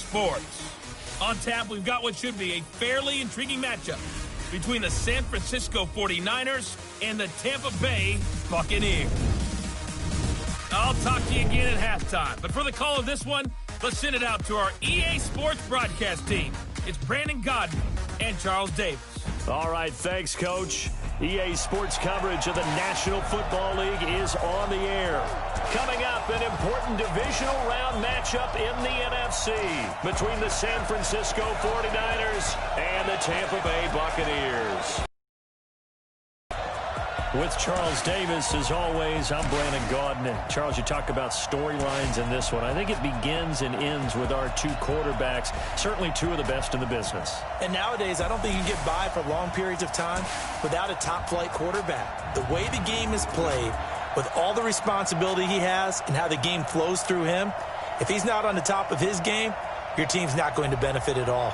Sports. On tap, we've got what should be a fairly intriguing matchup between the San Francisco 49ers and the Tampa Bay Buccaneers. I'll talk to you again at halftime, but for the call of this one, let's send it out to our EA Sports broadcast team. It's Brandon Godden and Charles Davis. All right, thanks, Coach. EA Sports coverage of the National Football League is on the air. Coming up, an important divisional round matchup in the NFC between the San Francisco 49ers and the Tampa Bay Buccaneers. With Charles Davis, as always, I'm Brandon Gaudin. Charles, you talk about storylines in this one. I think it begins and ends with our two quarterbacks, certainly two of the best in the business. And nowadays, I don't think you can get by for long periods of time without a top-flight quarterback. The way the game is played, with all the responsibility he has and how the game flows through him, if he's not on the top of his game, your team's not going to benefit at all.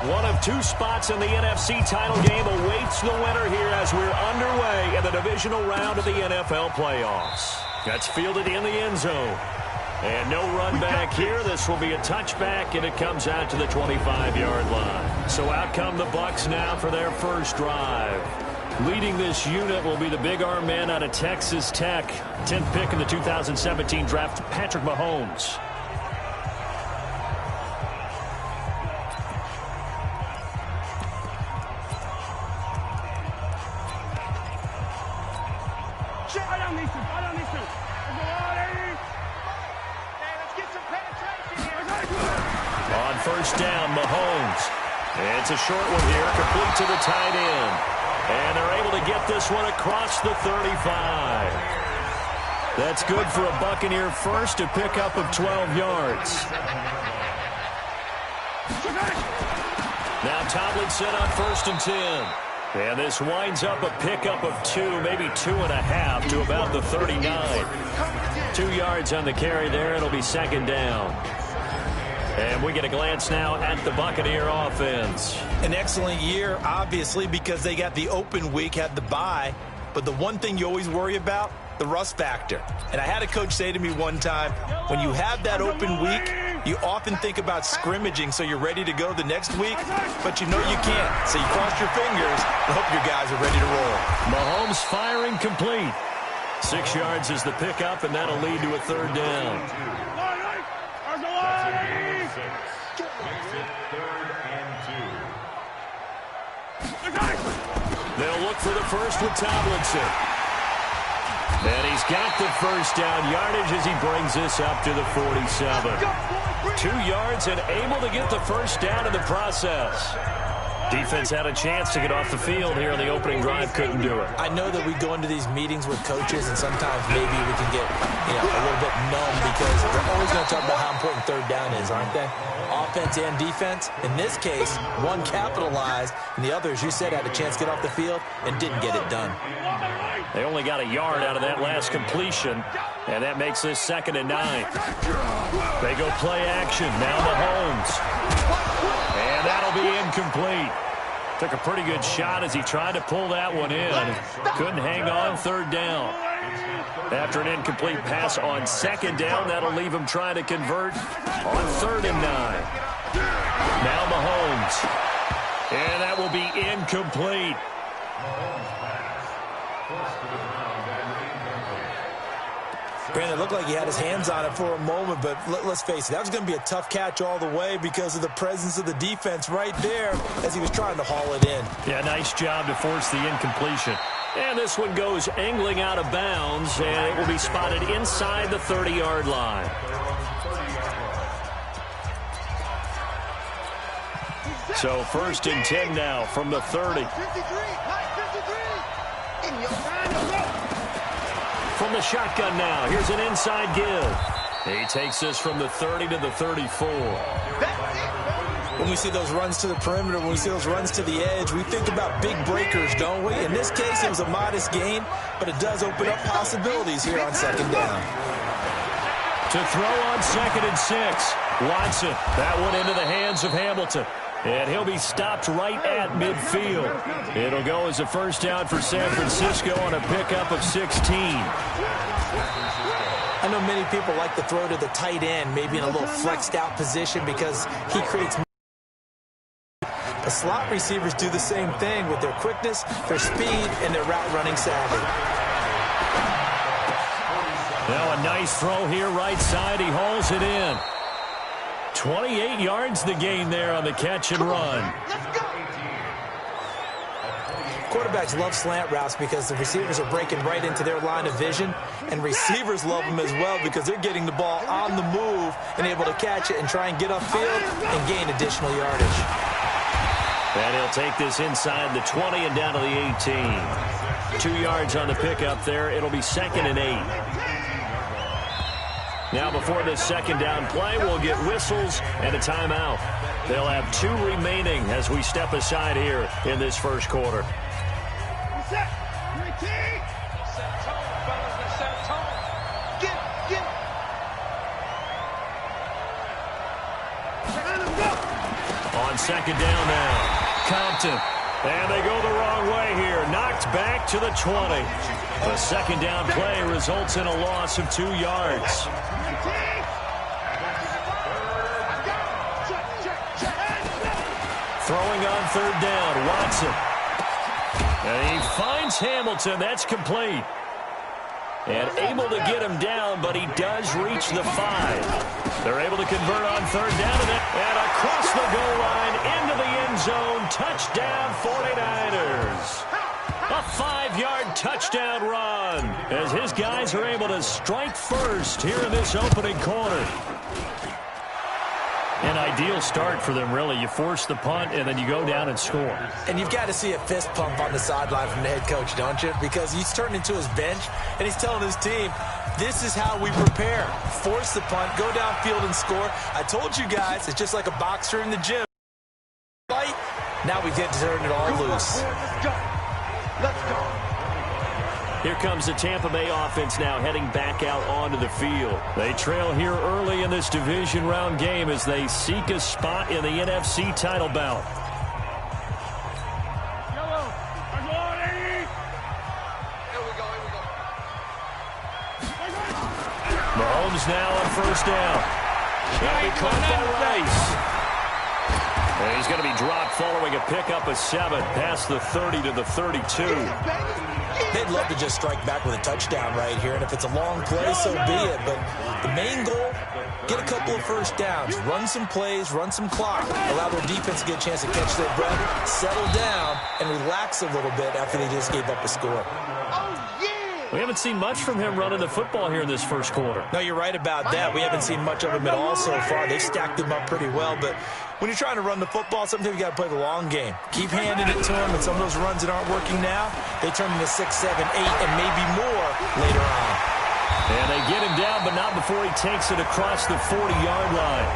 One of two spots in the NFC title game awaits the winner here as we're underway in the divisional round of the NFL playoffs. That's fielded in the end zone. And no run back here. This will be a touchback, and it comes out to the 25-yard line. So out come the Bucs now for their first drive. Leading this unit will be the big arm man out of Texas Tech. 10th pick in the 2017 draft, Patrick Mahomes. On first down, Mahomes. It's a short one here, complete to the tight end. And they're able to get this one across the 35. That's good for a Buccaneer first, a pickup of 12 yards. Now Tomlinson on first and 10. And this winds up a pickup of 2, maybe 2.5 to about the 39. 2 yards on the carry there. It'll be second down. And we get a glance now at the Buccaneer offense. An excellent year, obviously, because they got the open week, had the bye. But the one thing you always worry about, the rust factor. And I had a coach say to me one time, when you have that open week, you often think about scrimmaging so you're ready to go the next week, but you know you can't. So you cross your fingers and hope your guys are ready to roll. Mahomes firing complete. 6 yards is the pickup, and that'll lead to a third down. They'll look for the first with Tomlinson. And he's got the first down yardage as he brings this up to the 47. 2 yards and able to get the first down in the process. Defense had a chance to get off the field here in the opening drive, couldn't do it. I know that we go into these meetings with coaches, and sometimes maybe we can get a little bit numb because they're always going to talk about how important third down is, aren't they? Offense and defense. In this case, one capitalized, and the other, as you said, had a chance to get off the field and didn't get it done. They only got a yard out of that last completion, and that makes this 2nd and 9. They go play action. Now Mahomes. And that'll be incomplete. Took a pretty good shot as he tried to pull that one in. Couldn't hang on, third down. After an incomplete pass on 2nd down, that'll leave him trying to convert on 3rd and 9. Now Mahomes. And that will be incomplete. Brandon, it looked like he had his hands on it for a moment, but let's face it, that was going to be a tough catch all the way because of the presence of the defense right there as he was trying to haul it in. Yeah, nice job to force the incompletion. And this one goes angling out of bounds, and it will be spotted inside the 30-yard line. So 1st and 10 now from the 30. from the shotgun now. Here's an inside give. He takes this from the 30 to the 34. When we see those runs to the perimeter, when we see those runs to the edge, we think about big breakers, don't we? In this case, it was a modest gain, but it does open up possibilities here on second down. To throw on 2nd and 6. Watson, that one into the hands of Hamilton. And he'll be stopped right at midfield. It'll go as a first down for San Francisco on a pickup of 16. I know many people like to throw to the tight end, maybe in a little flexed out position because he creates. The slot receivers do the same thing with their quickness, their speed, and their route running savvy. Now a nice throw here right side. He hauls it in. 28 yards the gain there on the catch and run. Quarterbacks love slant routes because the receivers are breaking right into their line of vision, and receivers love them as well because they're getting the ball on the move and able to catch it and try and get upfield and gain additional yardage. And he'll take this inside the 20 and down to the 18. 2 yards on the pickup there. It'll be 2nd and 8. Now before this second down play, we'll get whistles and a timeout. They'll have 2 remaining as we step aside here in this first quarter. On second down now, Compton. And they go the wrong way here. Knocked back to the 20. The second down play results in a loss of 2 yards. Throwing on third down, Watson. And he finds Hamilton. That's complete. And able to get him down, but he does reach the 5. They're able to convert on third down, and across the goal line into the end zone. Touchdown, 49ers. A 5-yard touchdown run as his guys are able to strike first here in this opening quarter. An ideal start for them, really. You force the punt, and then you go down and score. And you've got to see a fist pump on the sideline from the head coach, don't you? Because he's turning into his bench, and he's telling his team, this is how we prepare. Force the punt, go downfield and score. I told you guys, it's just like a boxer in the gym. Fight. Now we get to turn it all loose. Let's go. Let's go. Here comes the Tampa Bay offense now heading back out onto the field. They trail here early in this division round game as they seek a spot in the NFC title bout. Mahomes now on first down. He'll be caught by Rice. And he's going to be dropped following a pickup of 7 past the 30 to the 32. They'd love to just strike back with a touchdown right here, and if it's a long play, so be it. But the main goal, get a couple of first downs, run some plays, run some clock, allow their defense to get a chance to catch their breath, settle down, and relax a little bit after they just gave up a score. We haven't seen much from him running the football here in this first quarter. No, you're right about that. We haven't seen much of him at all so far. They've stacked him up pretty well, but when you're trying to run the football, sometimes you got to play the long game. Keep handing it to him, and some of those runs that aren't working now, they turn into 6, 7, 8, and maybe more later on. And they get him down, but not before he takes it across the 40-yard line.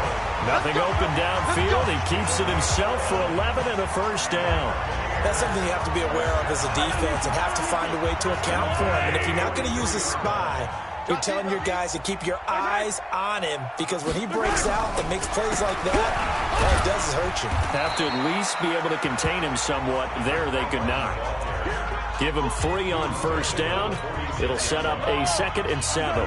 Nothing open downfield. He keeps it himself for 11 and a first down. That's something you have to be aware of as a defense and have to find a way to account for him. And if you're not going to use a spy, you're telling your guys to keep your eyes on him, because when he breaks out and makes plays like that, all it does is hurt you. Have to at least be able to contain him somewhat. There they could not. Give him 3 on first down. It'll set up a 2nd and 7.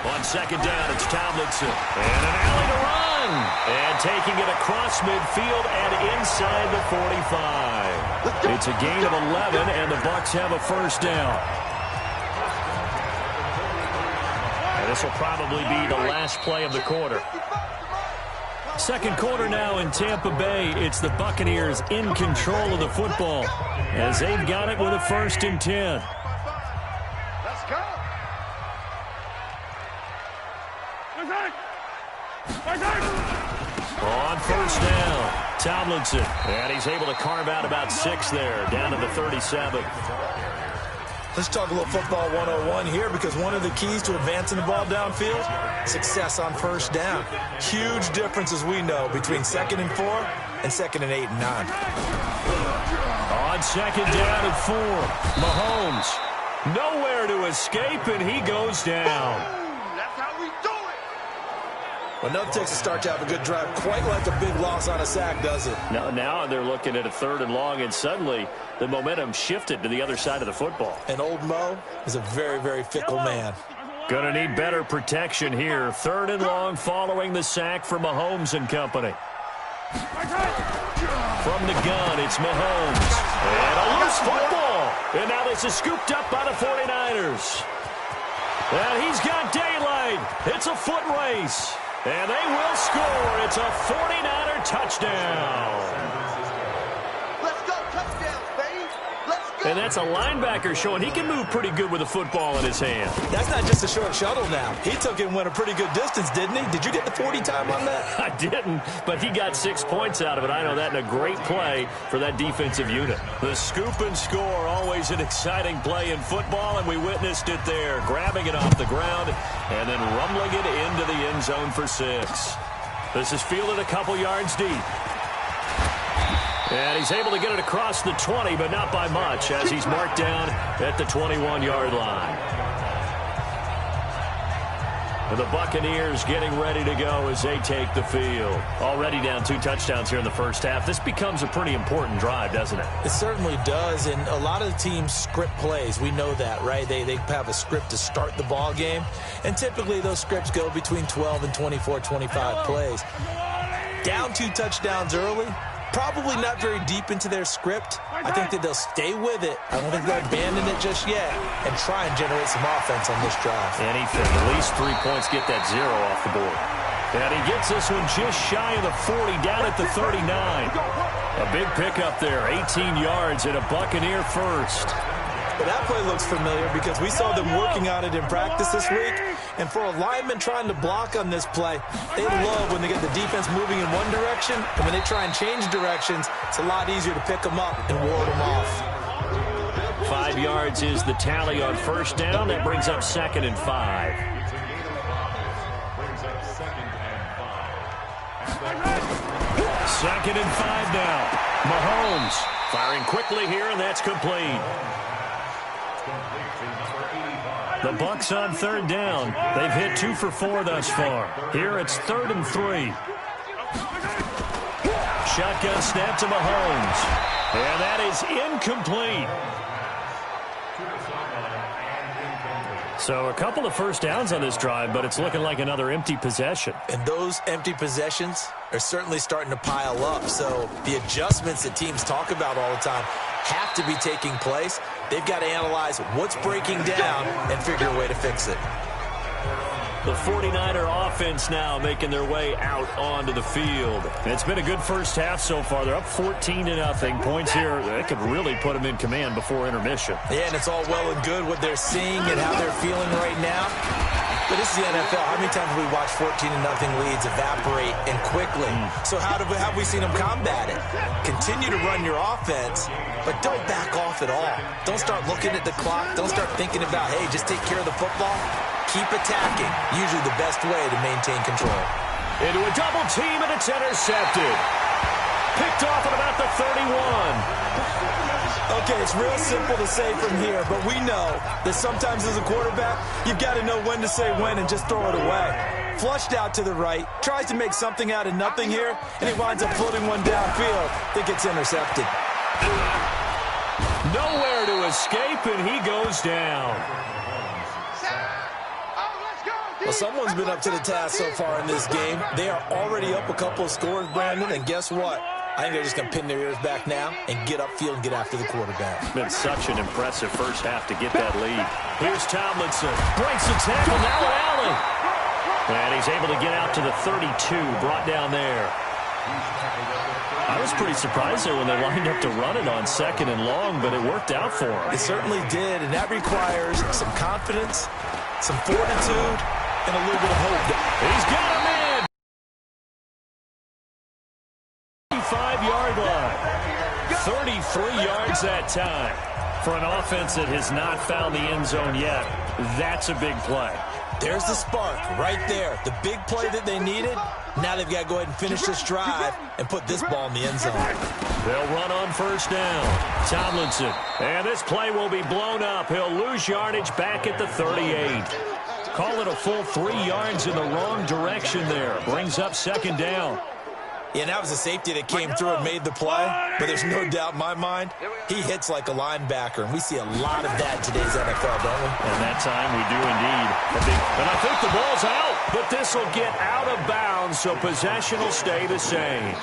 On second down, it's Tomlinson. And an alley to run. And taking it across midfield and inside the 45. It's a gain of 11, and the Bucs have a first down. And this will probably be the last play of the quarter. Second quarter now in Tampa Bay. It's the Buccaneers in control of the football as they've got it with a 1st and 10. Let's go. On first down, Tomlinson, and he's able to carve out about 6 there, down to the 37. Let's talk a little football 101 here, because one of the keys to advancing the ball downfield, success on first down. Huge difference, as we know, between 2nd and 4 and 2nd and 8 and 9. On 2nd down and 4, Mahomes nowhere to escape, and he goes down. That's how we do it. Well, nothing takes a start to have a good drive, quite like a big loss on a sack, does it? Now they're looking at a 3rd and long, and suddenly the momentum shifted to the other side of the football. And old Mo is a very, very fickle man. Gonna need better protection here. 3rd and long following the sack for Mahomes and company. From the gun, it's Mahomes. And a loose football. And now this is scooped up by the 49ers. And he's got daylight. It's a foot race. And they will score. It's a 49er touchdown. Let's go touchdown, baby. Let's go. And that's a linebacker showing he can move pretty good with a football in his hand. That's not just a short shuttle now. He took it and went a pretty good distance, didn't he? Did you get the 40 time on that? I didn't, but he got 6 points out of it. I know that, in a great play for that defensive unit. The scoop and score, always an exciting play in football, and we witnessed it there, grabbing it off the ground and then rumbling it into the end zone for 6. This is fielded a couple yards deep. And he's able to get it across the 20, but not by much, as he's marked down at the 21-yard line. And the Buccaneers getting ready to go as they take the field. Already down 2 touchdowns here in the first half. This becomes a pretty important drive, doesn't it? It certainly does, and a lot of the teams script plays. We know that, right? They have a script to start the ball game, and typically those scripts go between 12 and 24, 25 plays. Down 2 touchdowns early, probably not very deep into their script. I think that they'll stay with it. I don't think they'll abandon it just yet and try and generate some offense on this drive. Anything. At least 3 points, get that 0 off the board. And he gets this one just shy of the 40, down at the 39. A big pickup there, 18 yards and a Buccaneer first. But that play looks familiar because we saw them working on it in practice this week. And for a lineman trying to block on this play, they love when they get the defense moving in one direction. And when they try and change directions, it's a lot easier to pick them up and ward them off. 5 yards is the tally on first down. That brings up 2nd and 5. Second and 5 now. Mahomes firing quickly here, and that's complete. The Bucs on 3rd down. They've hit 2 for 4 thus far. Here it's 3rd and 3. Shotgun snap to Mahomes. And that is incomplete. So a couple of first downs on this drive, but it's looking like another empty possession. And those empty possessions are certainly starting to pile up. So the adjustments that teams talk about all the time have to be taking place. They've got to analyze what's breaking down and figure a way to fix it. The 49er offense now making their way out onto the field. And it's been a good first half so far. They're up 14-0. Points here that could really put them in command before intermission. Yeah, and it's all well and good what they're seeing and how they're feeling right now. But this is the NFL. How many times have we watched 14-0 leads evaporate and quickly? So how have we seen them combat it? Continue to run your offense, but don't back off at all. Don't start looking at the clock. Don't start thinking about, hey, just take care of the football. Keep attacking. Usually the best way to maintain control. Into a double team, and it's intercepted. Picked off at about the 31. Okay, it's real simple to say from here, but we know that sometimes as a quarterback, you've got to know when to say when and just throw it away. Flushed out to the right, tries to make something out of nothing here, and he winds up floating one downfield that gets intercepted. Nowhere to escape, and he goes down. Well, someone's been up to the task so far in this game. They are already up a couple of scores, Brandon, and guess what? I think they're just going to pin their ears back now and get upfield and get after the quarterback. It's been such an impressive first half to get that lead. Here's Tomlinson. Breaks the tackle. Now at Allen. And he's able to get out to the 32. Brought down there. I was pretty surprised there when they lined up to run it on 2nd and long, but it worked out for him. It certainly did, and that requires some confidence, some fortitude, and a little bit of hope. He's got him in. 5 33 yards that time. For an offense that has not found the end zone yet, that's a big play. There's the spark right there. The big play that they needed. Now they've got to go ahead and finish this drive and put this ball in the end zone. They'll run on first down. Tomlinson. And this play will be blown up. He'll lose yardage back at the 38. Call it a full 3 yards in the wrong direction there. Brings up second down. Yeah, and that was a safety that came through and made the play. But there's no doubt in my mind, he hits like a linebacker. And we see a lot of that in today's NFL, don't we? And that time we do indeed. And I think the ball's out. But this will get out of bounds, so possession will stay the same.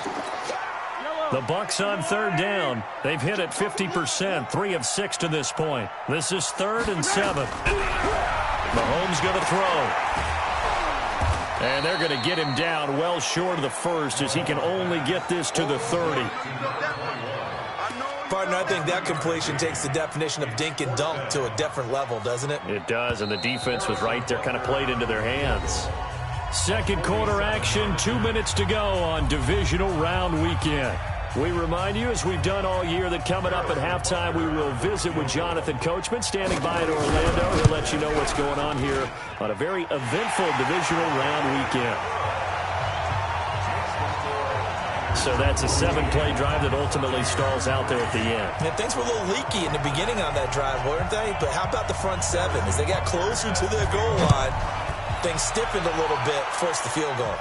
The Bucs on third down. They've hit it 50%, 3 of 6 to this point. This is 3rd and 7. Mahomes going to throw. And they're going to get him down well short of the first as he can only get this to the 30. Partner, I think that completion takes the definition of dink and dunk to a different level, doesn't it? It does, and the defense was right there, kind of played into their hands. Second quarter action, 2 minutes to go on divisional round weekend. We remind you, as we've done all year, that coming up at halftime, we will visit with Jonathan Coachman, standing by in Orlando. He'll let you know what's going on here on a very eventful divisional round weekend. So that's a 7-play drive that ultimately stalls out there at the end. And things were a little leaky in the beginning on that drive, weren't they? But how about the front 7? As they got closer to the goal line, things stiffened a little bit, forced the field goal.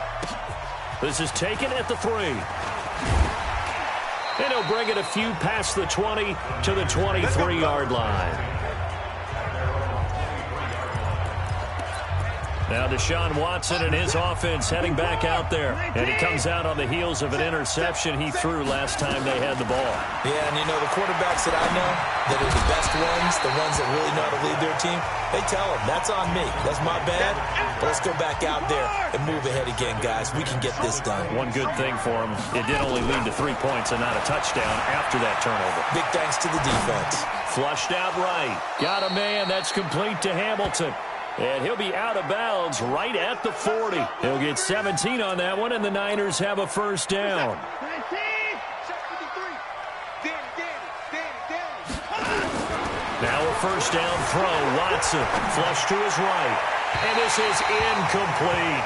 This is taken at the 3. And he'll bring it a few past the 20 to the 23-yard line. Now Deshaun Watson and his offense heading back out there. And he comes out on the heels of an interception he threw last time they had the ball. Yeah, and you know, the quarterbacks that I know that are the best ones, the ones that really know how to lead their team, they tell them, that's on me. That's my bad. But let's go back out there and move ahead again, guys. We can get this done. One good thing for him, it did only lead to 3 points and not a touchdown after that turnover. Big thanks to the defense. Flushed out right. Got a man. That's complete to Hamilton. And he'll be out of bounds right at the 40. He'll get 17 on that one, and the Niners have a first down. Now a first down throw. Watson flush to his right. And this is incomplete.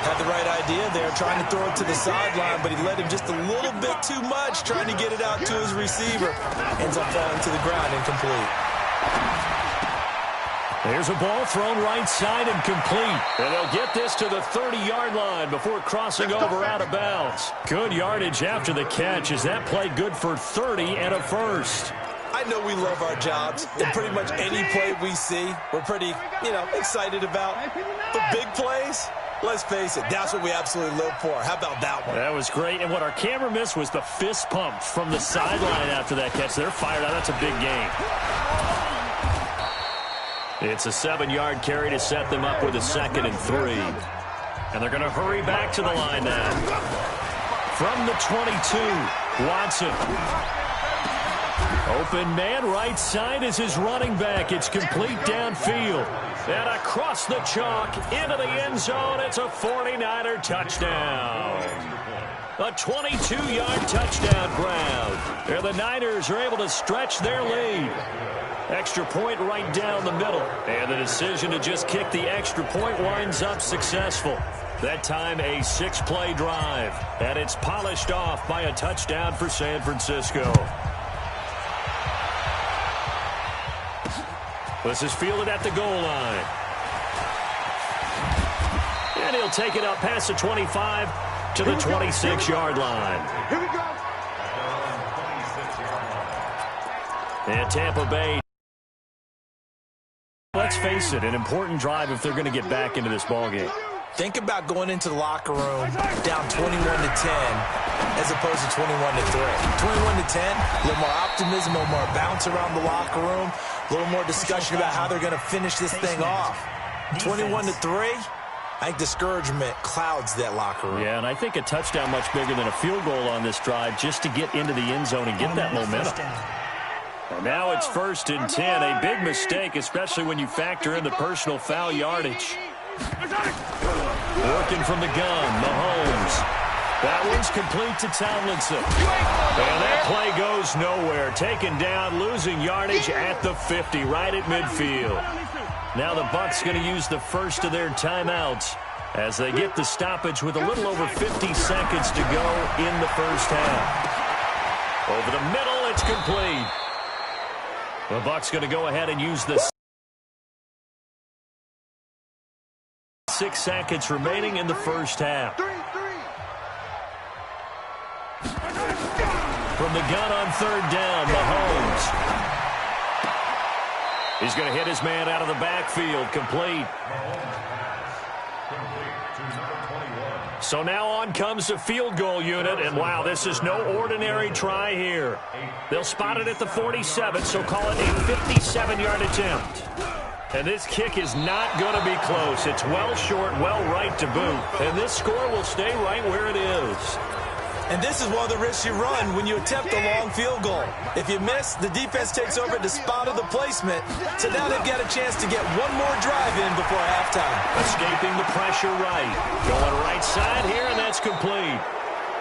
Had the right idea there, trying to throw it to the sideline, but he led him just a little bit too much, trying to get it out to his receiver. Ends up falling to the ground, incomplete. There's a ball thrown right side and complete. And they'll get this to the 30-yard line before crossing over out of bounds. Good yardage after the catch as that play good for 30 and a first. I know we love our jobs, and pretty much any play we see, we're pretty, excited about. The big plays, let's face it, that's what we absolutely live for. How about that one? That was great, and what our camera missed was the fist pump from the sideline after that catch. They're fired out. That's a big gain. It's a 7-yard carry to set them up with a 2nd and 3. And they're going to hurry back to the line now. From the 22, Watson. Open man right side is his running back. It's complete downfield. And across the chalk into the end zone. It's a 49er touchdown. A 22-yard touchdown grab. And the Niners are able to stretch their lead. Extra point right down the middle. And the decision to just kick the extra point winds up successful. That time a 6-play drive. And it's polished off by a touchdown for San Francisco. This is fielded at the goal line. And he'll take it up past the 25 to the 26-yard line. Here we go. And Tampa Bay. Let's face it, an important drive if they're going to get back into this ballgame. Think about going into the locker room down 21-10 as opposed to 21-3. 21-10, a little more optimism, a little more bounce around the locker room, a little more discussion about how they're going to finish this thing off. 21-3, I think discouragement clouds that locker room. Yeah, and I think a touchdown much bigger than a field goal on this drive just to get into the end zone and get that momentum. And now it's 1st and 10, a big mistake, especially when you factor in the personal foul yardage. Working from the gun, Mahomes. That one's complete to Tomlinson. And that play goes nowhere. Taken down, losing yardage at the 50, right at midfield. Now the Bucs going to use the first of their timeouts as they get the stoppage with a little over 50 seconds to go in the first half. Over the middle, it's complete. The Bucs going to go ahead and use the 6 seconds remaining in the first half. From the gun on third down, Mahomes. He's going to hit his man out of the backfield, complete. So now on comes the field goal unit, and wow, this is no ordinary try here. They'll spot it at the 47, so call it a 57-yard attempt. And this kick is not going to be close. It's well short, well right to boot. And this score will stay right where it is. And this is one of the risks you run when you attempt a long field goal. If you miss, the defense takes over at the spot of the placement. So now they've got a chance to get one more drive in before halftime. Escaping the pressure right. Going right side here, and that's complete.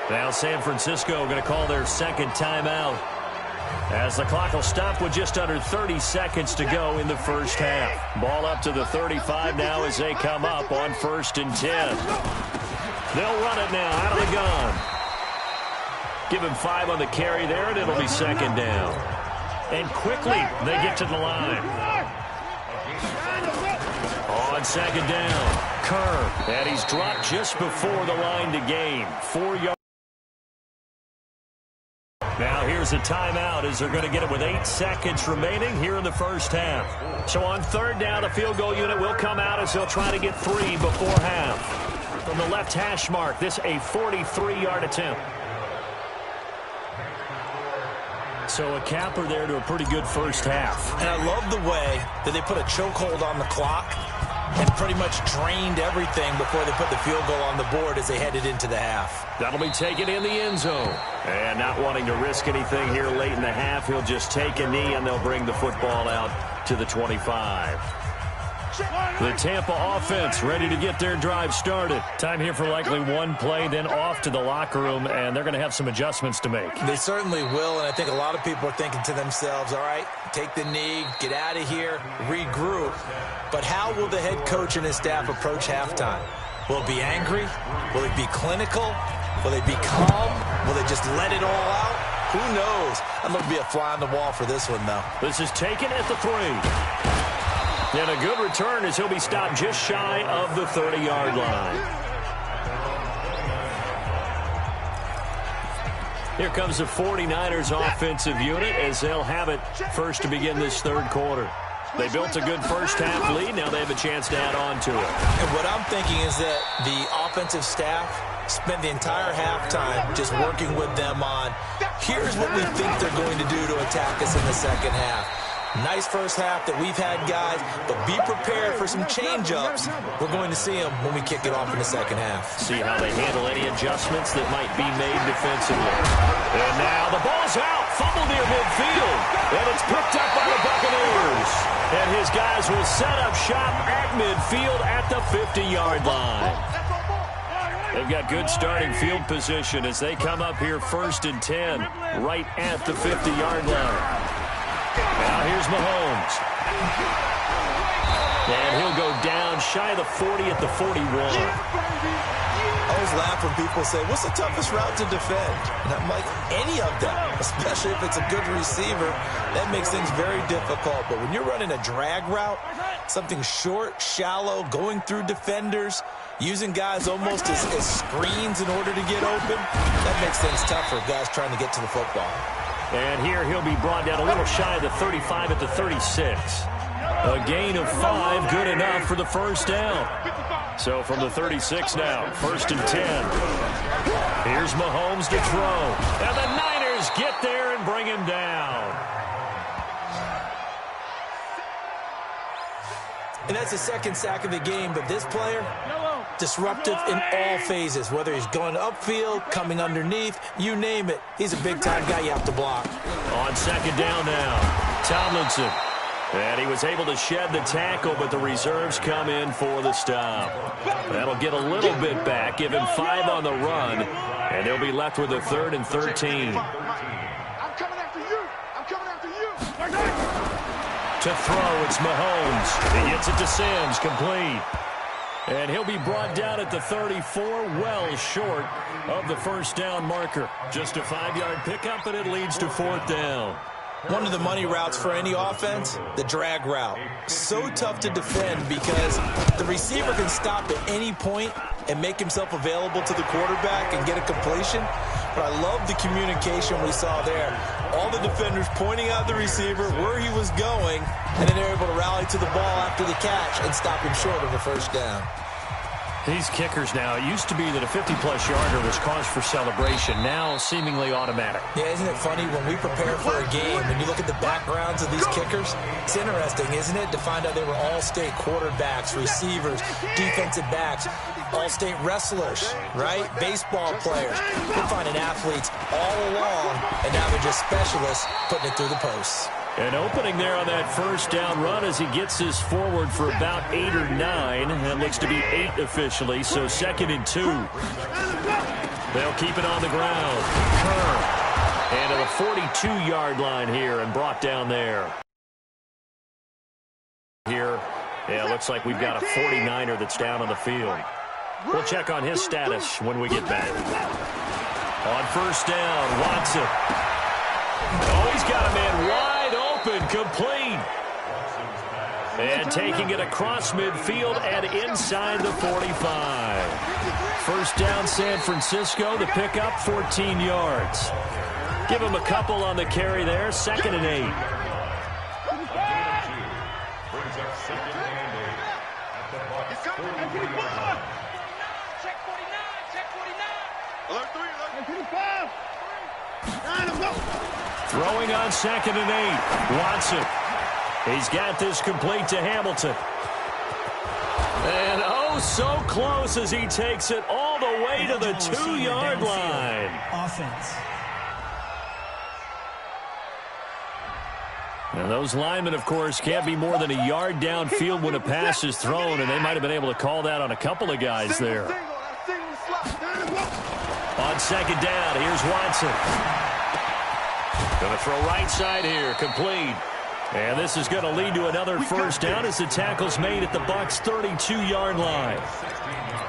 Now San Francisco going to call their second timeout, as the clock will stop with just under 30 seconds to go in the first half. Ball up to the 35 now as they come up on 1st and 10. They'll run it now out of the gun. Give him 5 on the carry there, and it'll be second down. And quickly, they get to the line. On second down, Kerr. And he's dropped just before the line to gain. 4 yards. Now here's a timeout as they're going to get it with 8 seconds remaining here in the first half. So on third down, the field goal unit will come out as they'll try to get 3 before half. From the left hash mark, this a 43-yard attempt. So a capper there to a pretty good first half. And I love the way that they put a chokehold on the clock and pretty much drained everything before they put the field goal on the board as they headed into the half. That'll be taken in the end zone. And not wanting to risk anything here late in the half, he'll just take a knee and they'll bring the football out to the 25. The Tampa offense ready to get their drive started. Time here for likely one play, then off to the locker room, and they're going to have some adjustments to make. They certainly will, and I think a lot of people are thinking to themselves, all right, take the knee, get out of here, regroup. But how will the head coach and his staff approach halftime? Will it be angry? Will it be clinical? Will they be calm? Will they just let it all out? Who knows? I'm going to be a fly on the wall for this one, though. This is taken at the 3. And a good return as he'll be stopped just shy of the 30-yard line. Here comes the 49ers offensive unit as they'll have it first to begin this third quarter. They built a good first half lead. Now they have a chance to add on to it. And what I'm thinking is that the offensive staff spent the entire halftime just working with them on, here's what we think they're going to do to attack us in the second half. Nice first half that we've had, guys, but be prepared for some change-ups. We're going to see them when we kick it off in the second half. See how they handle any adjustments that might be made defensively. And now the ball's out. Fumble near midfield. And it's picked up by the Buccaneers. And his guys will set up shop at midfield at the 50-yard line. They've got good starting field position as they come up here 1st and 10 right at the 50-yard line. Now here's Mahomes. And he'll go down shy of the 40 at the 41. I always laugh when people say, what's the toughest route to defend? And I'm like, any of them, especially if it's a good receiver. That makes things very difficult. But when you're running a drag route, something short, shallow, going through defenders, using guys almost as screens in order to get open, that makes things tough for guys trying to get to the football. And here he'll be brought down a little shy of the 35 at the 36. A gain of 5, good enough for the first down. So from the 36 now, 1st and 10. Here's Mahomes to throw. And the Niners get there and bring him down. And that's the second sack of the game, but this player, disruptive in all phases, whether he's going upfield, coming underneath, you name it. He's a big-time guy you have to block. On second down now, Tomlinson. And he was able to shed the tackle, but the reserves come in for the stop. That'll get a little bit back, give him 5 on the run, And they'll be left with a 3rd and 13. I'm coming after you. I'm coming after you. To throw, it's Mahomes. He gets it to Sims, complete. And he'll be brought down at the 34, well short of the first down marker. Just a 5-yard pickup, and it leads to 4th down. One of the money routes for any offense, the drag route. So tough to defend because the receiver can stop at any point and make himself available to the quarterback and get a completion. But I love the communication we saw there. All the defenders pointing out the receiver, where he was going, and then they're able to rally to the ball after the catch and stop him short of a first down. These kickers now, it used to be that a 50-plus yarder was cause for celebration. Now seemingly automatic. Yeah, isn't it funny when we prepare for a game and you look at the backgrounds of these kickers? It's interesting, isn't it, to find out they were all-state quarterbacks, receivers, defensive backs, all-state wrestlers, right? Baseball players. We're finding athletes all along, and now they're just specialists putting it through the posts. An opening there on that first down run as he gets this forward for about 8 or 9. That looks to be 8 officially, so 2nd and 2. They'll keep it on the ground. Kerr. And to the 42-yard line here and brought down there. Here, yeah, looks like we've got a 49er that's down on the field. We'll check on his status when we get back. On first down, Watson. Oh, he's got a man wide open, complete. And taking it across midfield and inside the 45. First down, San Francisco. The pickup, 14 yards. Give him a couple on the carry there. 2nd and 8. Throwing on 2nd and 8. Watson. He's got this complete to Hamilton. And oh, so close as he takes it all the way to the 2-yard line. Offense. And those linemen, of course, can't be more than a yard downfield when a pass is thrown, and they might have been able to call that on a couple of guys there. On 2nd down, here's Watson. Going to throw right side here, complete. And this is going to lead to another first down as the tackle's made at the Bucs' 32-yard line.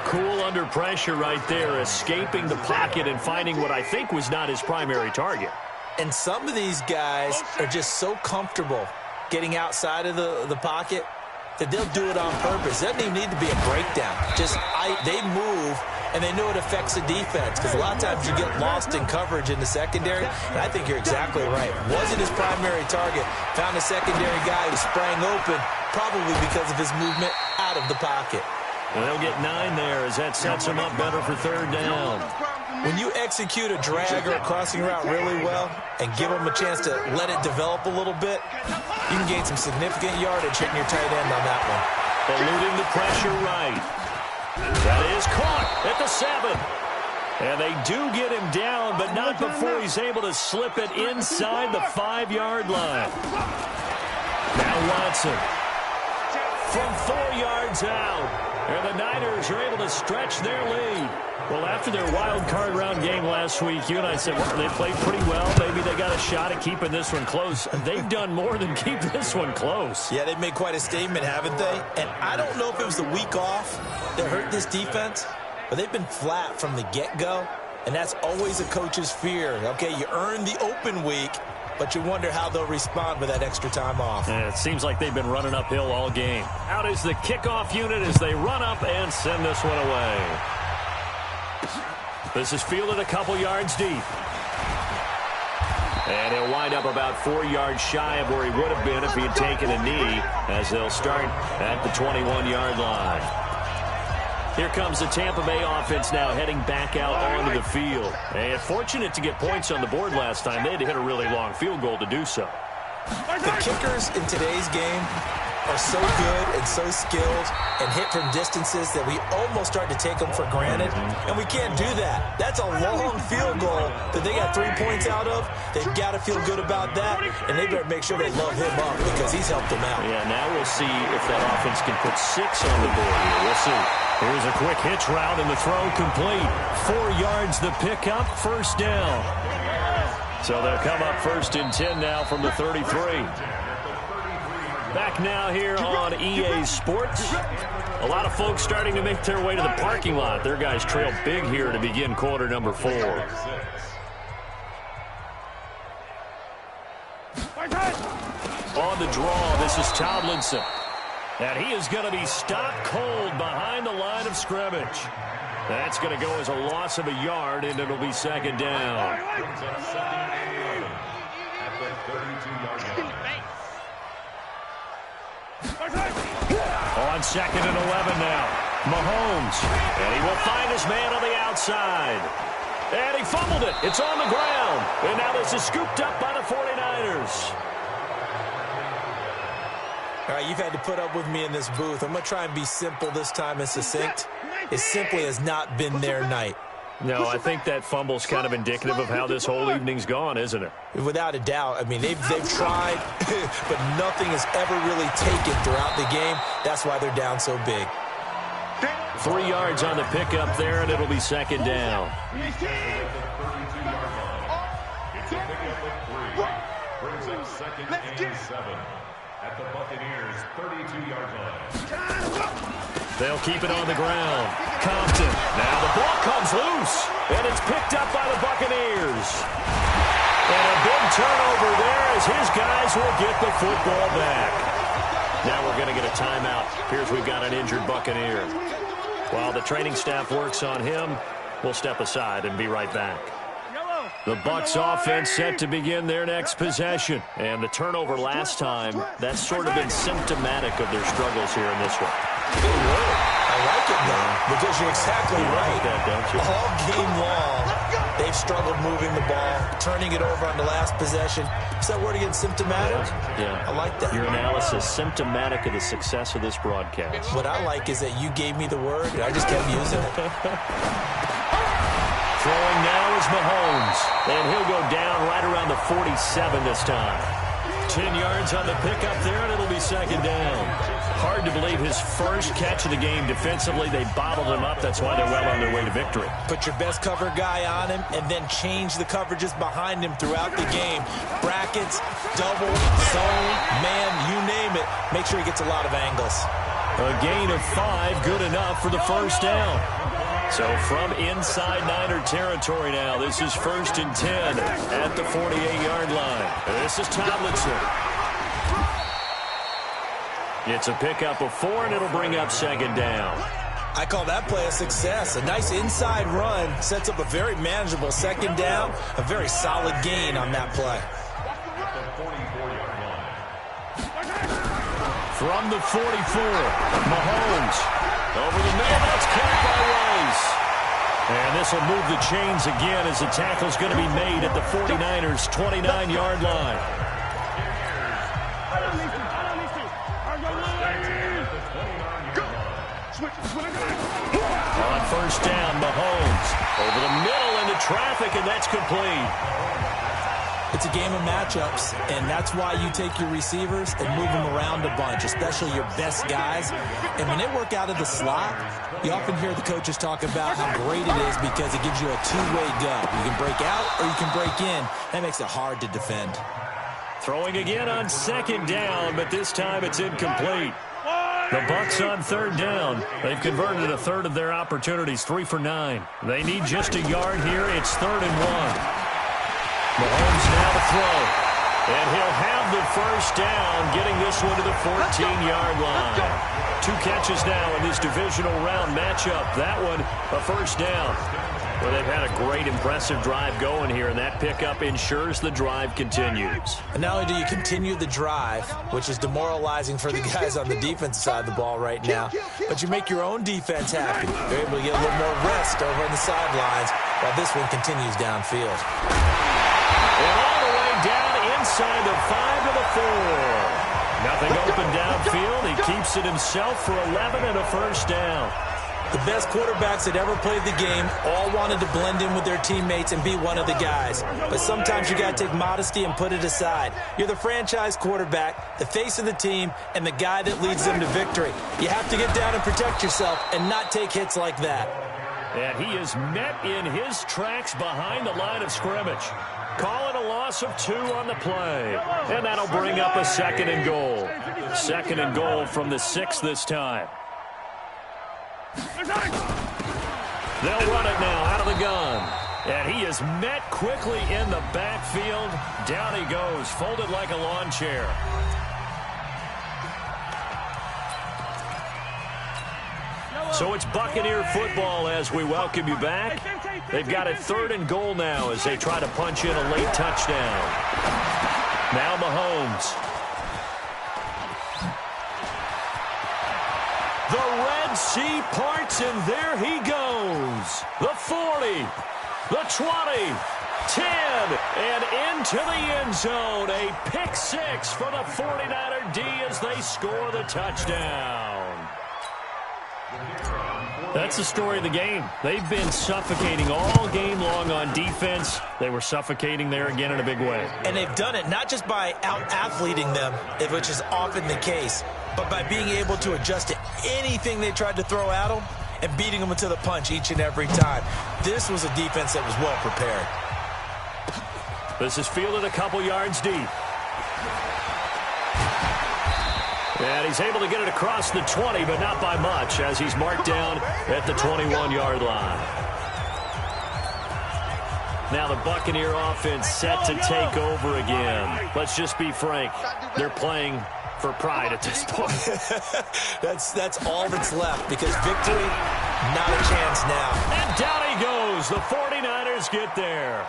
Cool under pressure right there, escaping the pocket and finding what I think was not his primary target. And some of these guys are just so comfortable getting outside of the pocket that they'll do it on purpose. It doesn't even need to be a breakdown. They move, and they know it affects the defense because a lot of times you get lost in coverage in the secondary, and I think you're exactly right. Wasn't his primary target. Found a secondary guy who sprang open, probably because of his movement out of the pocket. And they'll get 9 there as that sets him up better for 3rd down. When you execute a drag or a crossing route really well and give them a chance to let it develop a little bit, you can gain some significant yardage hitting your tight end on that one. Eluding the pressure right. That is caught at the 7. And they do get him down, but not before he's able to slip it inside the 5-yard line. Now Watson from 4 yards out. And the Niners are able to stretch their lead. Well, after their wild card round game last week, you and I said, well, they played pretty well. Maybe they got a shot at keeping this one close. They've done more than keep this one close. Yeah, they've made quite a statement, haven't they? And I don't know if it was the week off that hurt this defense, but they've been flat from the get-go, and that's always a coach's fear. Okay, you earn the open week, but you wonder how they'll respond with that extra time off. And it seems like they've been running uphill all game. Out is the kickoff unit as they run up and send this one away. This is fielded a couple yards deep. And he'll wind up about 4 yards shy of where he would have been if he had taken a knee, as they'll start at the 21-yard line. Here comes the Tampa Bay offense now heading back out onto the field. And fortunate to get points on the board last time. They had to hit a really long field goal to do so. The kickers in today's game are so good and so skilled and hit from distances that we almost start to take them for granted, and we can't do that. That's a long field goal that they got 3 points out of. They've got to feel good about that, and they better make sure they love him up because he's helped them out. Yeah, now we'll see if that offense can put 6 on the board here. We'll see. Here's a quick hitch route, and the throw complete. 4 yards the pickup, first down. So they'll come up 1st and 10 now from the 33. Back now here on EA Sports. A lot of folks starting to make their way to the parking lot. Their guys trail big here to begin quarter number 4. On the draw, this is Tomlinson. And he is going to be stopped cold behind the line of scrimmage. That's going to go as a loss of a yard, and it'll be 2nd down. On 2nd and 11 now. Mahomes. And he will find his man on the outside. And he fumbled it. It's on the ground. And now this is scooped up by the 49ers. All right, you've had to put up with me in this booth. I'm going to try and be simple this time and succinct. It simply has not been their night. No, I think that fumble's kind of indicative of how this whole evening's gone, isn't it? Without a doubt. I mean, they've tried, but nothing has ever really taken throughout the game. That's why they're down so big. 3 yards on the pickup there, and it'll be 2nd down. Brings up 2nd and 7 at the Buccaneers' 32-yard line. They'll keep it on the ground. Compton. Now the ball comes loose, and it's picked up by the Buccaneers. And a big turnover there as his guys will get the football back. Now we're going to get a timeout. Appears we've got an injured Buccaneer. While the training staff works on him, we'll step aside and be right back. The Bucs offense set to begin their next possession. And the turnover last time, that's sort of been symptomatic of their struggles here in this one. I like it now because you're exactly right. That, don't you? All game long, they've struggled moving the ball, turning it over on the last possession. Is that word again, symptomatic? Yeah. I like that. Your analysis, symptomatic of the success of this broadcast. What I like is that you gave me the word, and I just kept using it. Throwing now is Mahomes, and he'll go down right around the 47 this time. 10 yards on the pickup there, and it'll be 2nd down. Hard to believe his first catch of the game defensively. They bottled him up. That's why they're well on their way to victory. Put your best cover guy on him and then change the coverages behind him throughout the game. Brackets, double, zone, man, you name it. Make sure he gets a lot of angles. A gain of 5, good enough for the first down. So from inside Niner territory now, this is 1st and 10 at the 48-yard line. This is Tomlinson. It's a pickup of 4, and it'll bring up 2nd down. I call that play a success. A nice inside run sets up a very manageable 2nd down. A very solid gain on that play. From the 44, Mahomes. Over the middle, that's caught by Rice. And this will move the chains again as the tackle's going to be made at the 49ers' 29-yard line. On 1st down, Mahomes. Over the middle into traffic, and that's complete. It's a game of matchups, and that's why you take your receivers and move them around a bunch, especially your best guys. And when they work out of the slot, you often hear the coaches talk about how great it is because it gives you a two-way go. You can break out or you can break in. That makes it hard to defend. Throwing again on 2nd down, but this time it's incomplete. The Bucs on 3rd down. They've converted a third of their opportunities, 3 for 9. They need just a yard here. It's 3rd and 1. Mahomes now to throw. And he'll have the first down, getting this one to the 14-yard line. 2 catches now in this divisional round matchup. That one, a first down. Well, they've had a great, impressive drive going here, and that pickup ensures the drive continues. And not only do you continue the drive, which is demoralizing for the guys on the defensive side of the ball right now, but you make your own defense happy. You're able to get a little more rest over on the sidelines while this one continues downfield. And all the way down inside the 5 to the open downfield. He keeps it himself for 11 and a first down. The best quarterbacks that ever played the game all wanted to blend in with their teammates and be one of the guys. But sometimes you got to take modesty and put it aside. You're the franchise quarterback, the face of the team, and the guy that leads them to victory. You have to get down and protect yourself and not take hits like that. And he is met in his tracks behind the line of scrimmage. Call it a loss of 2 on the play. And that'll bring up a 2nd and goal. 2nd and goal from the 6 this time. They'll run it now out of the gun. And he is met quickly in the backfield. Down he goes, folded like a lawn chair. So it's Buccaneer football as we welcome you back. They've got it 3rd and goal now as they try to punch in a late touchdown. Now Mahomes. The Red Sea parts, and there he goes. The 40, the 20, 10, and into the end zone. A pick 6 for the 49er D as they score the touchdown. That's the story of the game. They've been suffocating all game long on defense. They were suffocating there again in a big way. And they've done it not just by out-athleting them, which is often the case, but by being able to adjust to anything they tried to throw at them and beating them into the punch each and every time. This was a defense that was well prepared. This is fielded a couple yards deep. And he's able to get it across the 20, but not by much, as he's marked down at the 21-yard line. Now the Buccaneer offense set to take over again. Let's just be frank. They're playing for pride at this point. That's all that's left, because victory, not a chance now. And down he goes. The 49ers get there.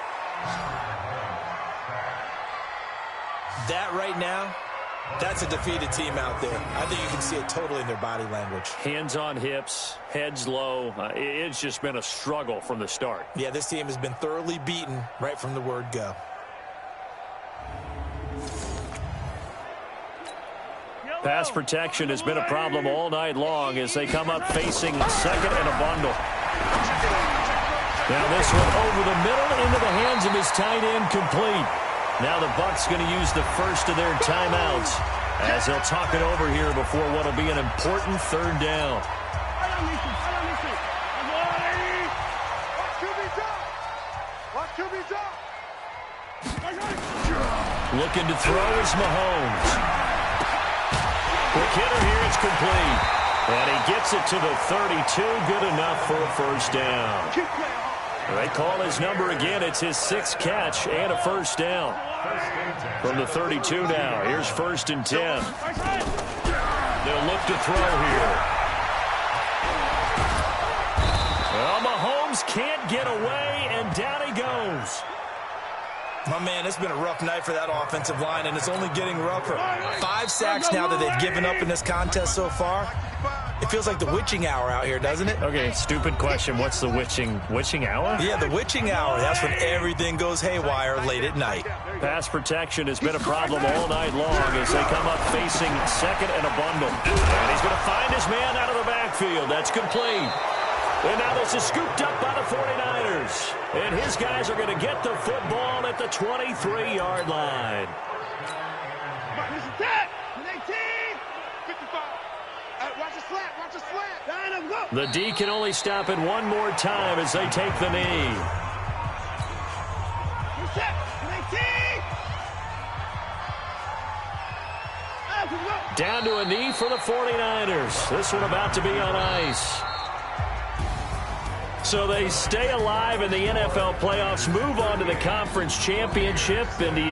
That right now, that's a defeated team out there. I think you can see it totally in their body language. Hands on hips, heads low. It's just been a struggle from the start. Yeah, this team has been thoroughly beaten right from the word go. Pass protection has been a problem all night long as they come up facing 2nd and a bundle. Now this one over the middle into the hands of his tight end, complete. Now the Bucs going to use the first of their timeouts as they'll talk it over here before what will be an important 3rd down. Looking to throw is Mahomes. Quick hitter here, it's complete. And he gets it to the 32, good enough for a first down. They call his number again. It's his 6th catch and a first down. From the 32 now. Here's 1st and 10. They'll look to throw here. Well, Mahomes can't get away, and down he goes. My man, it's been a rough night for that offensive line, and it's only getting rougher. 5 sacks now that they've given up in this contest so far. It feels like the witching hour out here, doesn't it? Okay, stupid question. What's the witching hour? Yeah, the witching hour. That's when everything goes haywire late at night. Pass protection has been a problem all night long as they come up facing 2nd and a bundle. And he's going to find his man out of the backfield. That's complete. And now this is scooped up by the 49ers. And his guys are going to get the football at the 23-yard line. The D can only stop it one more time as they take the knee. Down to a knee for the 49ers. This one about to be on ice. So they stay alive in the NFL playoffs, move on to the conference championship, and